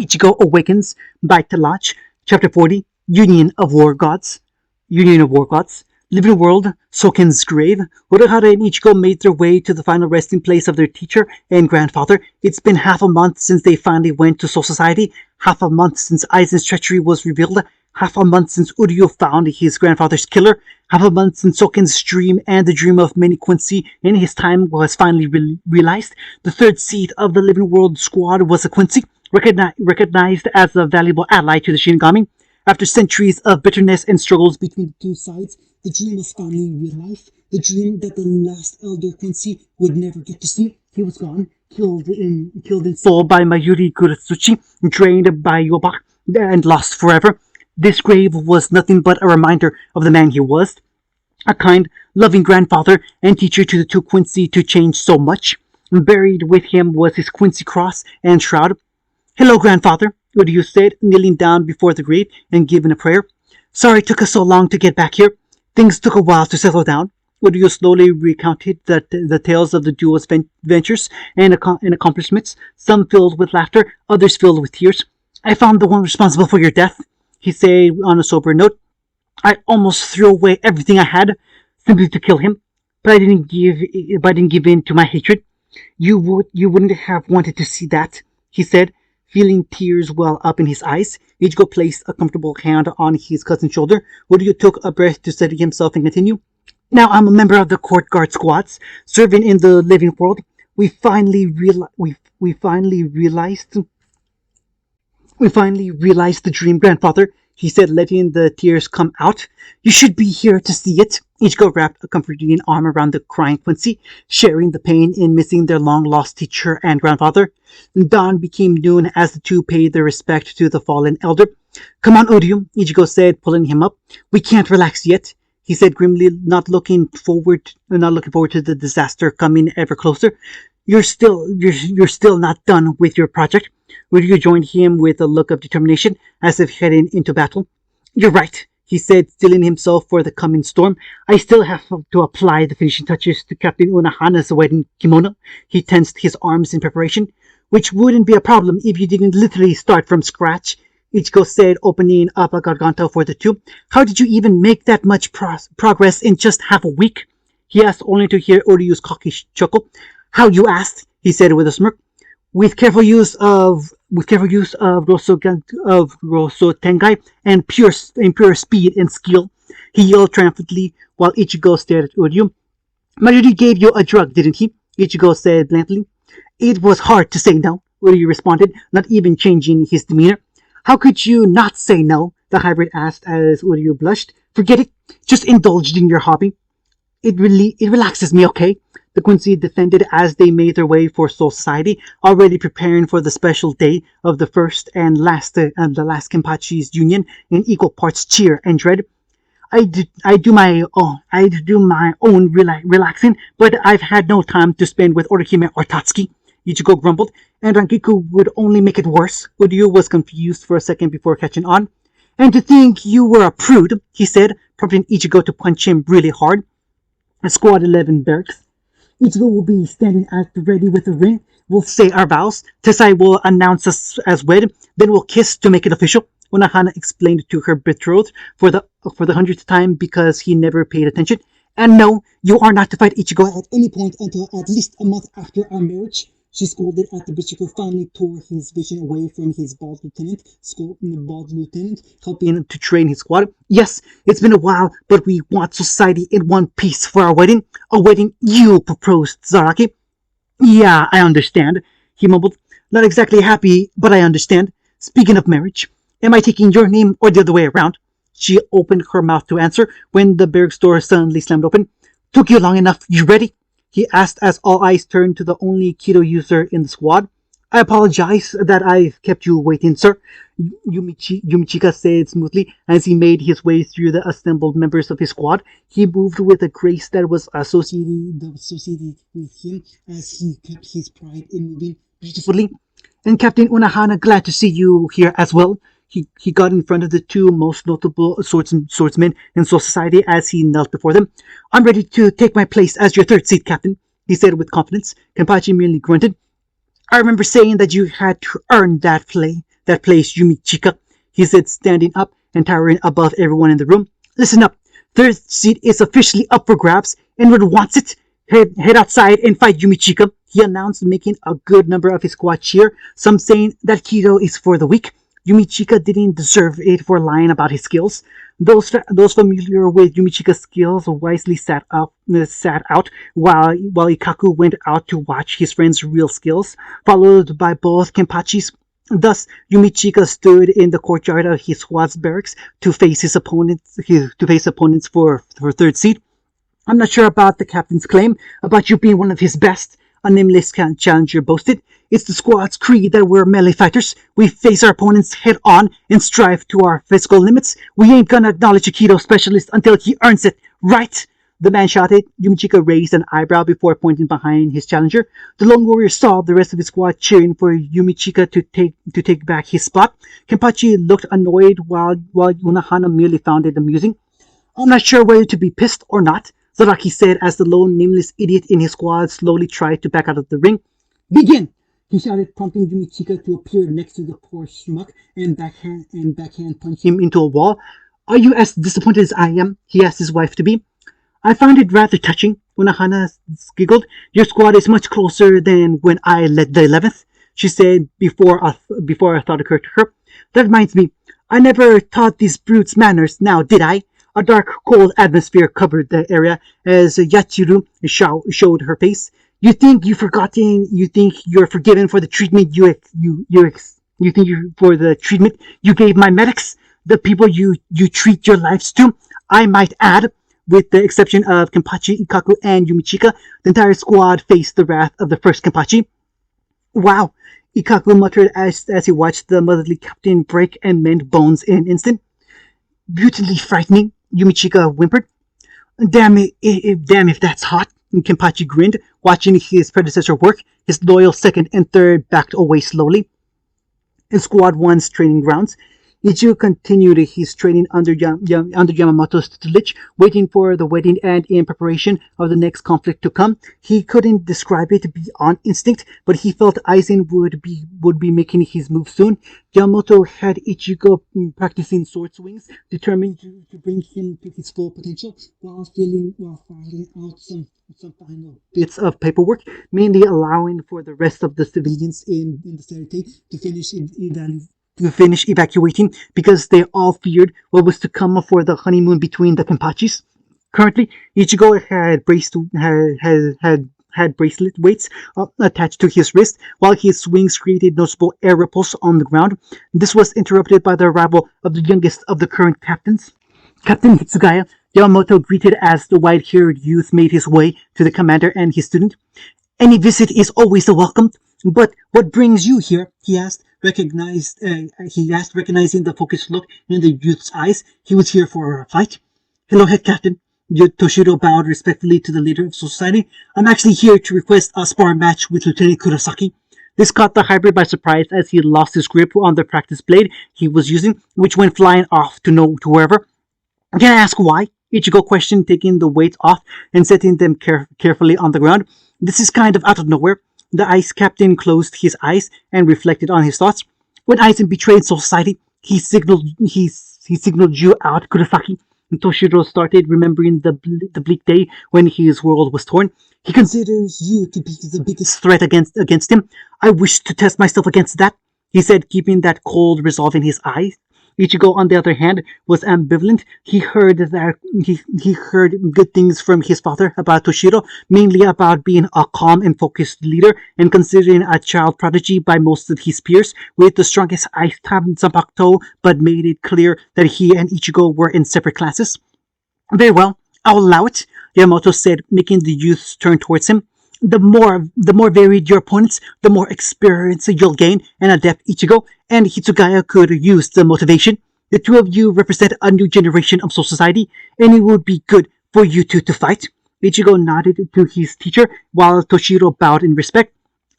Ichigo awakens by Talach, Chapter 40, Union of War Gods. Union of War Gods. Living World, Soken's grave. Urahara and Ichigo made their way to the final resting place of their teacher and grandfather. It's been half a month since they finally went to Soul Society, half a month since Aizen's treachery was revealed, half a month since Uryu found his grandfather's killer, half a month since Soken's dream and the dream of many Quincy in his time was finally realized. The third seat of the Living World squad was a Quincy, recognized as a valuable ally to the Shinigami. After centuries of bitterness and struggles between the two sides, the dream was finally realized. The dream that the last Elder Quincy would never get to see. He was gone, killed in full by Mayuri Kuretsuchi, drained by Yobak, and lost forever. This grave was nothing but a reminder of the man he was. A kind, loving grandfather and teacher to the two Quincy to change so much. Buried with him was his Quincy cross and shroud. "Hello, grandfather," Uryu said, kneeling down before the grave and giving a prayer. "Sorry it took us so long to get back here. Things took a while to settle down." Uryu slowly recounted the tales of the duo's ventures and accomplishments, some filled with laughter, others filled with tears. "I found the one responsible for your death," he said on a sober note. "I almost threw away everything I had simply to kill him, but I didn't give in to my hatred. You wouldn't have wanted to see that," he said, feeling tears well up in his eyes. Ichigo placed a comfortable hand on his cousin's shoulder. Uryu took a breath to steady himself and continue. "Now I'm a member of the court guard squads, serving in the living world. We finally realized the dream, grandfather," he said, letting the tears come out. "You should be here to see it." Ichigo wrapped a comforting arm around the crying Quincy, sharing the pain in missing their long-lost teacher and grandfather. Dawn became noon as the two paid their respect to the fallen elder. "Come on, Uryu," Ichigo said, pulling him up. "We can't relax yet," he said grimly, not looking forward to the disaster coming ever closer. You're still not done with your project." Uryu joined him with a look of determination, as if heading into battle. "You're right," he said, steeling himself for the coming storm. "I still have to apply the finishing touches to Captain Unahana's wedding kimono." He tensed his arms in preparation. "Which wouldn't be a problem if you didn't literally start from scratch," Ichigo said, opening up a garganta for the two. "How did you even make that much progress in just half a week?" he asked, only to hear Uryu's cocky chuckle. "How you asked," he said with a smirk. With careful use of Rosotengai and pure speed and skill," he yelled triumphantly while Ichigo stared at Uryu. "Mayuri gave you a drug, didn't he?" Ichigo said bluntly. "It was hard to say no," Uryu responded, not even changing his demeanor. "How could you not say no?" the hybrid asked as Uryu blushed. "Forget it. Just indulged in your hobby." It relaxes me, okay?" the Quincy defended as they made their way for Soul Society, already preparing for the special day of the first and last Kenpachi's union in equal parts cheer and dread. I do my own relaxing, but I've had no time to spend with Orihime or Tatsuki," Ichigo grumbled, "and Rangiku would only make it worse." Uryu was confused for a second before catching on. "And to think you were a prude," he said, prompting Ichigo to punch him really hard. Squad 11 barracks. Ichigo will be standing at the ready with a ring. We'll say our vows. Tessai will announce us as wed. Then we'll kiss to make it official," Unahana explained to her betrothed for the 100th time because he never paid attention. "And no, you are not to fight Ichigo at any point until at least a month after our marriage," she scolded as the Bishop finally tore his vision away from his bald lieutenant, helping to train his squad. "Yes, it's been a while, but we want society in one piece for our wedding. A wedding you proposed, Zaraki." "Yeah, I understand," he mumbled. "Not exactly happy, but I understand. Speaking of marriage, am I taking your name or the other way around?" She opened her mouth to answer when the barracks door suddenly slammed open. "Took you long enough. You ready?" he asked as all eyes turned to the only Kido user in the squad. "I apologize that I've kept you waiting, sir," Yumichika said smoothly as he made his way through the assembled members of his squad. He moved with a grace that was associated with him as he kept his pride in moving beautifully. "And Captain Unahana, glad to see you here as well." He got in front of the two most notable swordsmen in Soul Society as he knelt before them. "I'm ready to take my place as your third seat, Captain," he said with confidence. Kenpachi merely grunted. "I remember saying that you had to earn that that place, Yumichika, he said, standing up and towering above everyone in the room. Listen up. Third seat is officially up for grabs. Anyone wants it? Head outside and fight Yumichika, he announced, making a good number of his squad cheer, some saying that Keto is for the weak. Yumichika didn't deserve it for lying about his skills. Those familiar with Yumichika's skills wisely sat out while Ikaku went out to watch his friend's real skills, followed by both Kenpachis. Thus, Yumichika stood in the courtyard of his squad's barracks to face his opponents. For third seat. I'm not sure about the captain's claim about you being one of his best, a nameless challenger boasted. It's the squad's creed that we're melee fighters. We face our opponents head on and strive to our physical limits. We ain't gonna acknowledge a Keto specialist until he earns it, right? The man shouted. Yumichika raised an eyebrow before pointing behind his challenger. The lone warrior saw the rest of his squad cheering for Yumichika to take back his spot. Kenpachi looked annoyed while Unohana merely found it amusing. I'm not sure whether to be pissed or not, Zaraki said as the lone nameless idiot in his squad slowly tried to back out of the ring. Begin! He shouted, prompting Yumichika to appear next to the poor schmuck and backhand punch him into a wall. Are you as disappointed as I am? He asked his wife to be. I found it rather touching, Unohana giggled. Your squad is much closer than when I led the 11th, she said before a thought occurred to her. That reminds me, I never taught these brutes manners now, did I? A dark, cold atmosphere covered the area as Yachiru showed her face. You think you're forgiven for the treatment for the treatment you gave my medics, the people you treat your lives to. I might add, with the exception of Kenpachi, Ikaku, and Yumichika, the entire squad faced the wrath of the first Kenpachi. Wow, Ikaku muttered as he watched the motherly captain break and mend bones in an instant. Beautifully frightening, Yumichika whimpered. Damn if that's hot, Kenpachi grinned, watching his predecessor work. His loyal second and third backed away slowly. In Squad 1's training grounds, Ichigo continued his training under Yamamoto's tutelage, waiting for the wedding and in preparation of the next conflict to come. He couldn't describe it beyond instinct, but he felt Aizen would be making his move soon. Yamamoto had Ichigo practicing sword swings, determined to bring him to his full potential, while filing out some final bits of paperwork, mainly allowing for the rest of the civilians in the Serite to finish evacuating because they all feared what was to come for the honeymoon between the Kenpachis. Currently, Ichigo had bracelet weights attached to his wrist, while his swings created noticeable air ripples on the ground. This was interrupted by the arrival of the youngest of the current captains, Captain Hitsugaya. Yamamoto greeted as the white-haired youth made his way to the commander and his student. Any visit is always welcomed, but what brings you here? He asked, recognizing the focused look in the youth's eyes. He was here for a fight. Hello, head captain. Toshiro bowed respectfully to the leader of society. I'm actually here to request a sparring match with Lieutenant Kurosaki. This caught the hybrid by surprise as he lost his grip on the practice blade he was using, which went flying off to wherever. Can I ask why? Ichigo questioned, taking the weights off and setting them carefully on the ground. This is kind of out of nowhere. The ice captain closed his eyes and reflected on his thoughts. When Aizen betrayed society, he signaled you out, Kurosaki. And Toshiro started remembering the bleak day when his world was torn. He considers you to be the biggest threat against him. I wish to test myself against that, he said, keeping that cold resolve in his eyes. Ichigo, on the other hand, was ambivalent. He heard good things from his father about Toshiro, mainly about being a calm and focused leader, and considering a child prodigy by most of his peers, with the strongest ice type Zanpakuto, but made it clear that he and Ichigo were in separate classes. Very well, I'll allow it, Yamamoto said, making the youths turn towards him. The more varied your opponents, the more experience you'll gain, and adept Ichigo and Hitsugaya could use the motivation. The two of you represent a new generation of Soul Society, and it would be good for you two to fight. Ichigo nodded to his teacher, while Toshiro bowed in respect.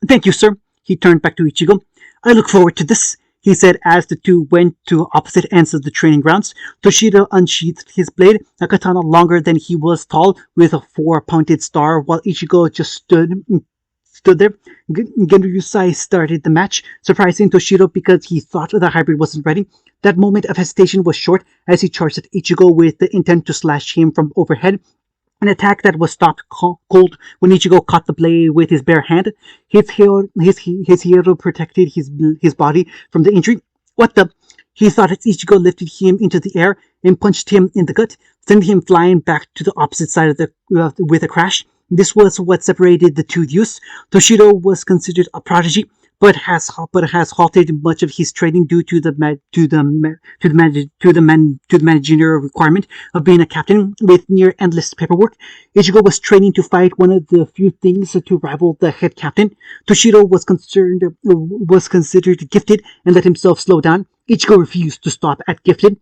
Thank you, sir. He turned back to Ichigo. I look forward to this, he said as the two went to opposite ends of the training grounds. Toshiro unsheathed his blade, a katana longer than he was tall, with a 4-pointed star, while Ichigo just stood stood there. Genryusai started the match, surprising Toshiro because he thought the hybrid wasn't ready. That moment of hesitation was short as he charged at Ichigo with the intent to slash him from overhead. An attack that was stopped cold when Ichigo caught the blade with his bare hand. His hero protected his body from the injury. What the? He thought as Ichigo lifted him into the air and punched him in the gut, sending him flying back to the opposite side of with a crash. This was what separated the two youths. Toshiro was considered a prodigy, but has halted much of his training due to the managerial requirement of being a captain with near endless paperwork. Ichigo was training to fight, one of the few things to rival the head captain. Toshiro was considered gifted and let himself slow down. Ichigo refused to stop at gifted.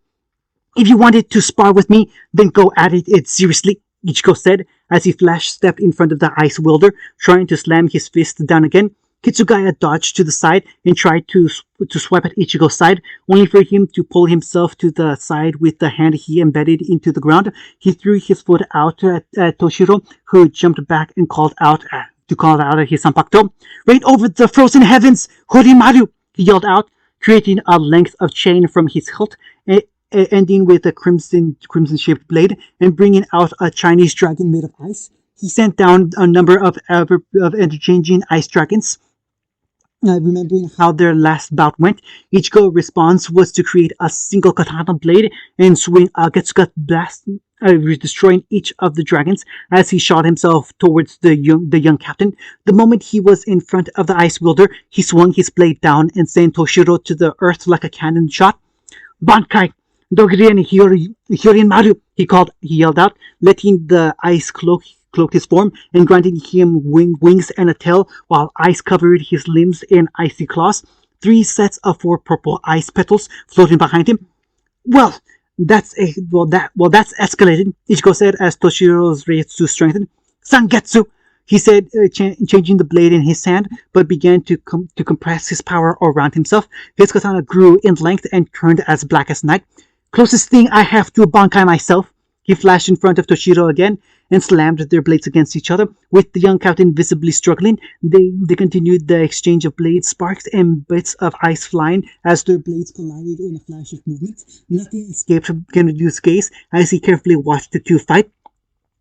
If you wanted to spar with me, then go at it seriously, Ichigo said as he flash stepped in front of the ice wielder, trying to slam his fist down again. Kitsugaya dodged to the side and tried to swipe at Ichigo's side, only for him to pull himself to the side with the hand he embedded into the ground. He threw his foot out at Toshiro, who jumped back and called out his Sanpakuto. Right over the frozen heavens, Horimaru! He yelled out, creating a length of chain from his hilt, ending with a crimson-shaped blade, and bringing out a Chinese dragon made of ice. He sent down a number of interchanging ice dragons. Remembering how their last bout went, Ichigo's response was to create a single katana blade and swing a Getsuga blast, destroying each of the dragons as he shot himself towards the young captain. The moment he was in front of the ice wielder, he swung his blade down and sent Toshiro to the earth like a cannon shot. Bankai! Dogirien Hyorin Maru! He yelled out, letting the ice cloak his form and granting him wings and a tail, while ice covered his limbs in icy claws. 3 sets of 4 purple ice petals floating behind him. That's escalated, Ichigo said as Toshiro's Reitsu strengthened. Sangetsu! He said, changing the blade in his hand, but began to compress his power around himself. His katana grew in length and turned as black as night. Closest thing I have to a Bankai myself. He flashed in front of Toshiro again and slammed their blades against each other. With the young captain visibly struggling, they continued the exchange of blades, sparks and bits of ice flying as their blades collided in a flash of movement. Nothing escaped Genryu's gaze as he carefully watched the two fight.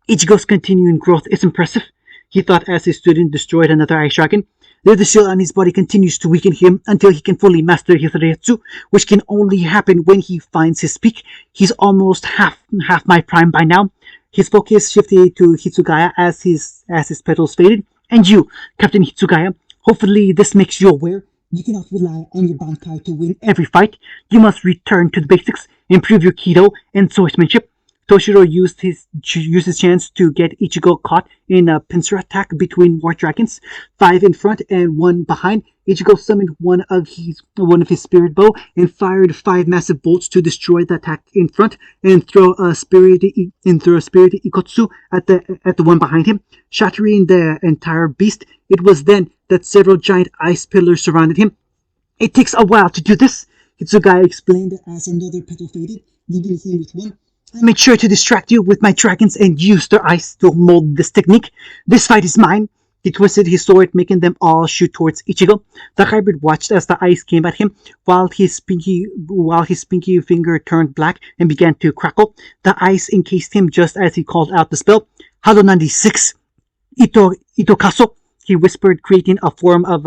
Ichigo's continuing growth is impressive, he thought as his student destroyed another ice dragon. The shield on his body continues to weaken him until he can fully master his Reitsu, which can only happen when he finds his peak. He's almost half my prime by now. His focus shifted to Hitsugaya as his petals faded. And you, Captain Hitsugaya, hopefully this makes you aware you cannot rely on your Bankai to win every fight. You must return to the basics, improve your Kido and swordsmanship. Toshiro used his chance to get Ichigo caught in a pincer attack between more dragons, 5 in front and 1 behind. Ichigo summoned one of his spirit bow and fired 5 massive bolts to destroy the attack in front and throw a spirit ikotsu at the one behind him, shattering the entire beast. It was then that several giant ice pillars surrounded him. It takes a while to do this, Hitsugaya explained as another petal faded, leaving him with one. I made sure to distract you with my dragons and use their ice to mold this technique. This fight is mine. He twisted his sword, making them all shoot towards Ichigo. The hybrid watched as the ice came at him, while his pinky finger turned black and began to crackle. The ice encased him just as he called out the spell. Hado 96, Itokaso. He whispered, creating a form of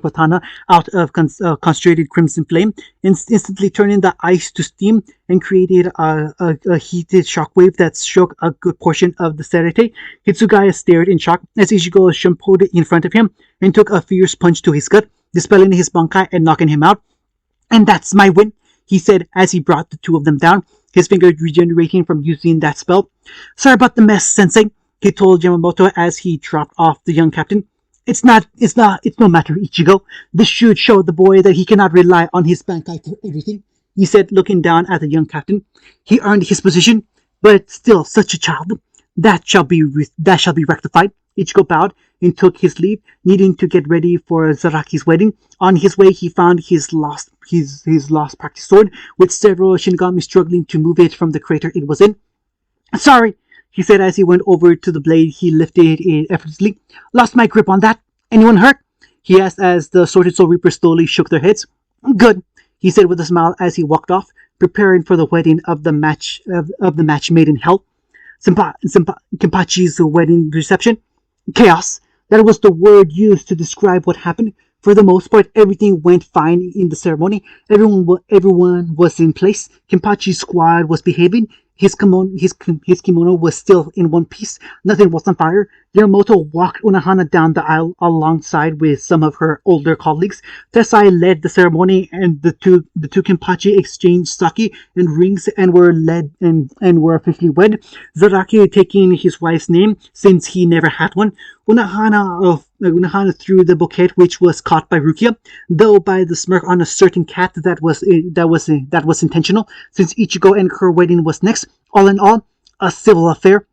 katana out of concentrated crimson flame, instantly turning the ice to steam and created a heated shockwave that shook a good portion of the Serete. Hitsugaya stared in shock as Ichigo shampooed in front of him and took a fierce punch to his gut, dispelling his Bankai and knocking him out. And that's my win, he said as he brought the two of them down, his finger regenerating from using that spell. Sorry about the mess, Sensei, he told Yamamoto as he dropped off the young captain. It's no matter, Ichigo. This should show the boy that he cannot rely on his Bankai for everything, he said, looking down at the young captain. He earned his position, but still such a child. That shall be rectified. Ichigo bowed and took his leave, needing to get ready for Zaraki's wedding. On his way, he found his lost practice sword, with several Shinigami struggling to move it from the crater it was in. Sorry, he said as he went over to the blade. He lifted it effortlessly. Lost my grip on that. Anyone hurt? He asked as the Sorted Soul Reapers slowly shook their heads. Good, he said with a smile as he walked off, preparing for the wedding of the match made in hell. Kenpachi's wedding reception. Chaos. That was the word used to describe what happened. For the most part, everything went fine in the ceremony. Everyone was in place. Kenpachi's squad was behaving. His kimono was still in one piece. Nothing was on fire. Yamamoto walked Unohana down the aisle alongside with some of her older colleagues. Tessai led the ceremony, and the two Kenpachi exchanged sake and rings and were officially wed. Zaraki taking his wife's name since he never had one. Unohana threw the bouquet, which was caught by Rukia, though by the smirk on a certain cat that was intentional, since Ichigo and her wedding was next. All in all, a civil affair.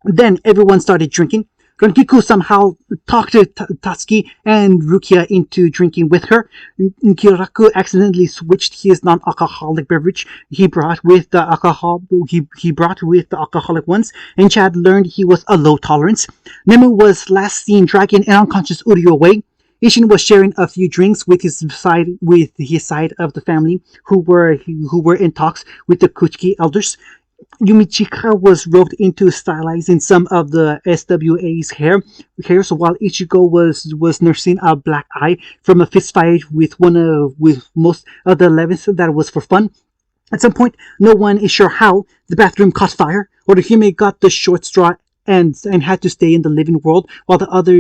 Then everyone started drinking. Rankiku somehow talked Tatsuki and Rukia into drinking with her. Kyoraku accidentally switched his non-alcoholic beverage he brought with the alcoholic ones, and Chad learned he was a low tolerance. Nemu was last seen dragging an unconscious Uryu away. Ishin was sharing a few drinks with his side of the family, who were in talks with the Kuchiki elders. Yumichika was roped into stylizing some of the SWA's hairs, while Ichigo was nursing a black eye from a fistfight with most of the 11th that was for fun. At some point, no one is sure how, the bathroom caught fire. Orihime got the short straw and had to stay in the living world while the other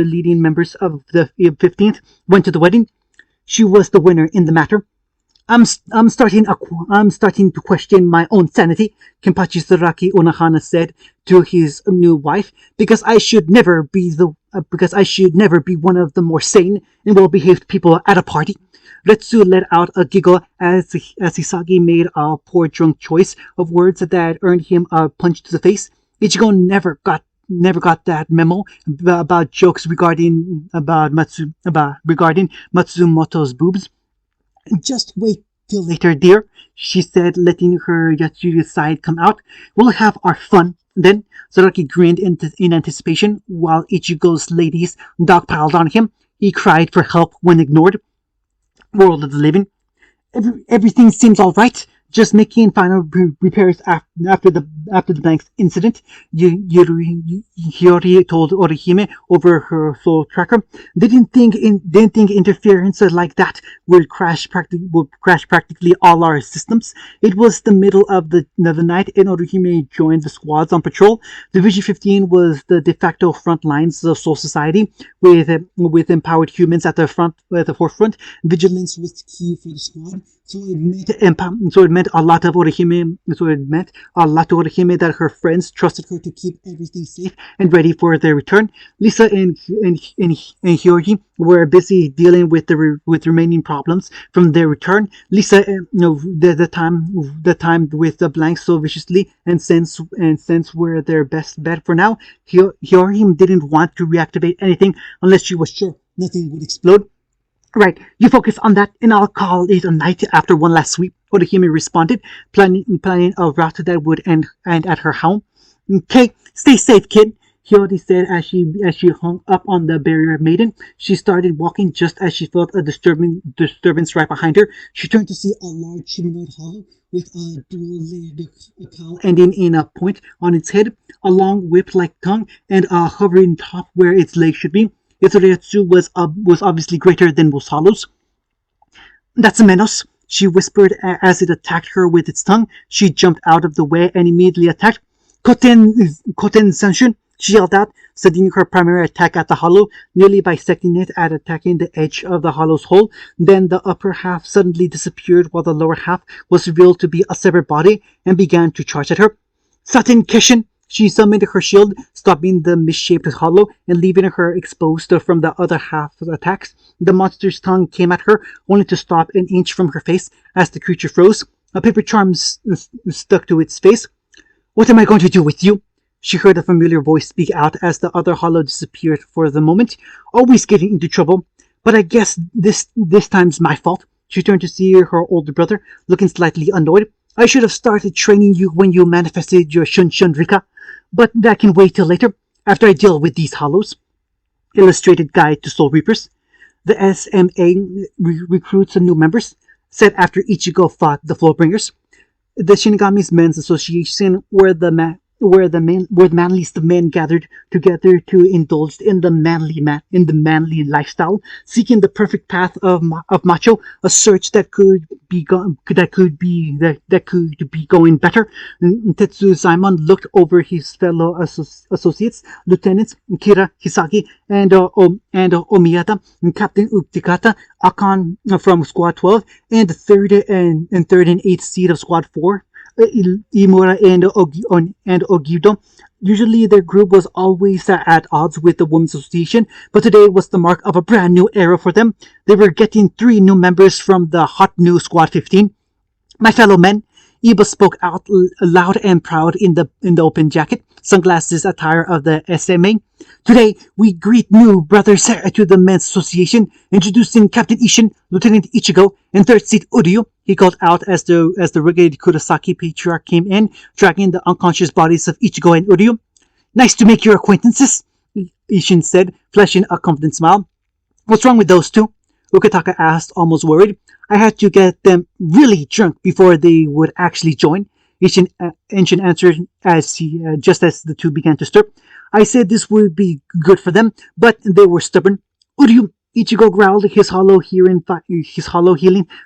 leading members of the 15th went to the wedding. She was the winner in the matter. I'm starting to question my own sanity, Kenpachi Saraki Unohana said to his new wife, because I should never be one of the more sane and well-behaved people at a party. Retsu let out a giggle as Hisagi made a poor drunk choice of words that earned him a punch to the face. Ichigo never got that memo about jokes regarding Matsumoto's boobs. Just wait till later, dear, she said, letting her Yatsuyu side come out. We'll have our fun. Then Zaraki grinned in anticipation while Ichigo's ladies dogpiled on him. He cried for help when ignored. World of the living. Everything seems all right. Just making final repairs after the bank's incident, Hiyori told Orihime over her soul tracker. Didn't think interference like that would crash practically all our systems. It was the middle of the night, and Orihime joined the squads on patrol. Division 15 was the de facto front lines of Soul Society, with empowered humans at the forefront. Vigilance was key for the squad. So it meant a lot to Orihime that her friends trusted her to keep everything safe and ready for their return. Lisa and Hyoji were busy dealing with the remaining problems from their return. Lisa, the time with the blanks so viciously, and sense were their best bet for now. Hyoji didn't want to reactivate anything unless she was sure nothing would explode. Right, you focus on that, and I'll call it a night after one last sweep, Orihime responded, planning a route that would end at her home. Okay, stay safe, kid, Hyoji said as she hung up on the barrier maiden. She started walking just as she felt a disturbance right behind her. She turned to see a large humanoid hollow with a dual-layered cowl ending in a point on its head, a long whip-like tongue, and a hovering top where its legs should be. Its Ryatsu was obviously greater than most hollows. That's a Menos, she whispered as it attacked her with its tongue. She jumped out of the way and immediately attacked. Koten Sanshun, she yelled out, sending her primary attack at the hollow, nearly bisecting it and attacking the edge of the hollow's hole. Then the upper half suddenly disappeared while the lower half was revealed to be a severed body and began to charge at her. Satin Kishin! She summoned her shield, stopping the misshaped hollow and leaving her exposed from the other half of the attacks. The monster's tongue came at her, only to stop an inch from her face as the creature froze. A paper charm stuck to its face. What am I going to do with you? She heard a familiar voice speak out as the other hollow disappeared for the moment. Always getting into trouble, but I guess this time's my fault. She turned to see her older brother, looking slightly annoyed. I should have started training you when you manifested your Shun Rika, but that can wait till later, after I deal with these hollows. Illustrated Guide to Soul Reapers. The SMA recruits new members, set after Ichigo fought the Flowbringers. The Shinigami's Men's Association, where the manliest men gathered together to indulge in the manly lifestyle, seeking the perfect path of macho, a search that could be going better. Tetsu Simon looked over his fellow associates, Lieutenants Kira Hisaki and Omiyata, and Captain Utikata, Akan from Squad 12, and third and 8th seat of Squad 4. Imura and Ogido. Usually their group was always at odds with the Women's Association, but today was the mark of a brand new era for them. They were getting 3 new members from the hot new Squad 15. My fellow men, Iba spoke out loud and proud in the open jacket, sunglasses attire of the SMA. Today, we greet new brothers to the Men's Association, introducing Captain Ishin, Lieutenant Ichigo, and third seat Uryu. He called out as the rugged Kurosaki patriarch came in, dragging the unconscious bodies of Ichigo and Uryu. Nice to make your acquaintances, Ishin said, flashing a confident smile. What's wrong with those two? Ukitaka asked, almost worried. I had to get them really drunk before they would actually join. Ishin answered just as the two began to stir. I said this would be good for them, but they were stubborn. Uryu, Ichigo growled, his hollow healing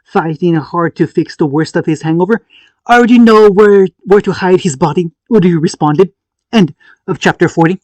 fighting hard to fix the worst of his hangover. I already know where to hide his body, Uryu responded. End of chapter 40.